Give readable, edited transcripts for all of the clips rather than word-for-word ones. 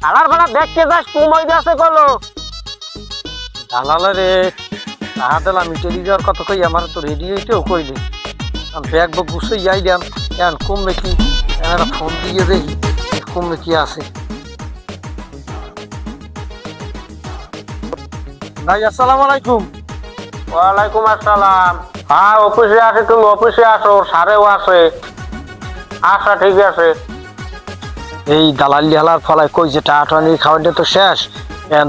আলার ভাড়া দেখতে যাস কমাই আছে কলো দালালে রে টাকা দিলাম ইটালি যাওয়ার কথা কই আমার তো রেডি হইতেও কইলি ব্যাগ বক গুছে যাইলাম এখন কমবে কি একটা ফোন দিয়ে দেখি কমবে কি আছে ভাই আসসালামু আলাইকুম। ওয়ালাইকুম আসসালাম। হ্যাঁ অফিসে আছে, তুমি অফিসে আসো, সারেও আছে। আচ্ছা ঠিক আছে। এই দালালি হালার ফলায় কইছে টাকা নিয়ে খাওয়াটা তো শেষ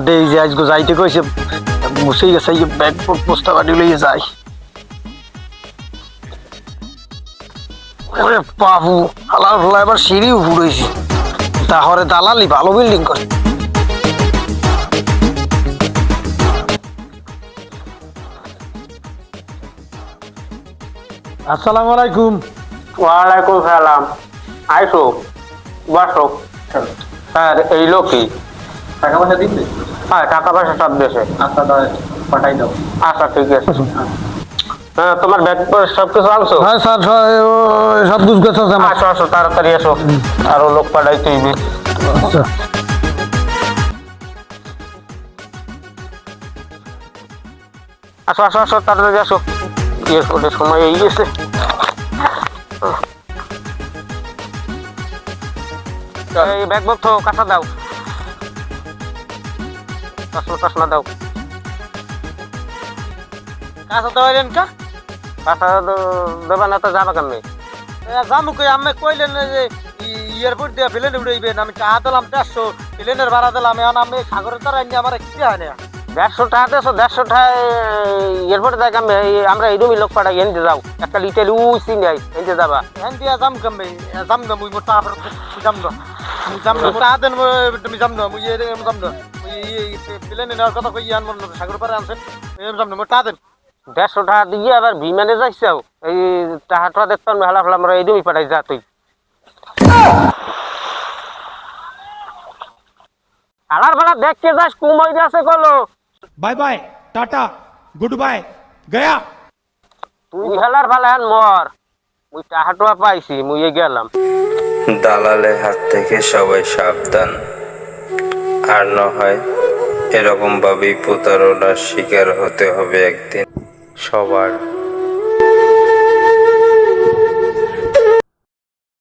দেই যে আজকে যাইতে কইছে মুছেই গেছে ব্যাগ বস্তা বাড়ি লইয়ে যাই। ওরে বাবু হালার ফলায় এবার সিঁড়িও ফুড়েছি তাহলে দালালি ভালো বিল্ডিং করে। আসসালামু আলাইকুম। ওয়ালাইকুম সালাম। আইসো বসো। স্যার এই লোকই টাকা পয়সা দিচ্ছে? হ্যাঁ টাকা পয়সা সব দেশে। আচ্ছা তাহলে পাঠাই দাও। আচ্ছা ঠিক আছে। হ্যাঁ তোমার ব্যাগ সব কিছু আনছো? হ্যাঁ স্যার সব বুঝ গেছে আমার। আসো আসো তাড়াতাড়ি আসো, আরো লোক পাঠাইতে হইবে। আচ্ছা আসো আসো আসো তাড়াতাড়ি আসো, বিয়ের করে সময় এই গেছে। এই ব্যাগ বক্স কাঁচা দাও, চশমা দাও। কাঁচা দেওয়ালেন কা? কাঁচা দেবা না তো যাবা কেমনি? জামু কই আমি কইলেন যে এয়ারপোর্ট দিয়ে প্লেনে উড়াইবেন, আমি টাকা দিলাম 150, প্লেনের ভাড়া দিলাম, এখন আমি সাগরের তারা আনি আমার কি হয় না? 150 টাকা দেছো, 150 টাকা এয়ারপোর্টে যাই কামে আমরা এইরকমই লোক পাঠাই এনতে যাও, একটা লিটার উইসি নাই এনতে যাবা। এখন দিয়া যাম কামবে, যাম না মুই মোর টাকা যাম না, মুই যাম না টাকা দেন তুমি যাম না, মুই যাম না, মুই প্লেনে নেওয়ার কথা কই আন মন সাগর পারে আনছেন, যাম না মোর টাকা দেন। 150 টাকা দিয়ে আবার বিমানে যাইছাও, এই টাকাটা দেখতাম হালা ফেলা আমরা এইরকমই পাঠাই যা তুই। আলার ভাড়া দেখতে যাস কমাই আছে কলো। Bye bye tata good bye गया। তুই হেলার ভালা মর, মুই টাকাটা পাইছি মুই গেলাম। দালালের হাত থেকে সবাই সাবধান, আর না হয় এরকম ভাবেই প্রতারণার শিকার হতে হবে একদিন সবার।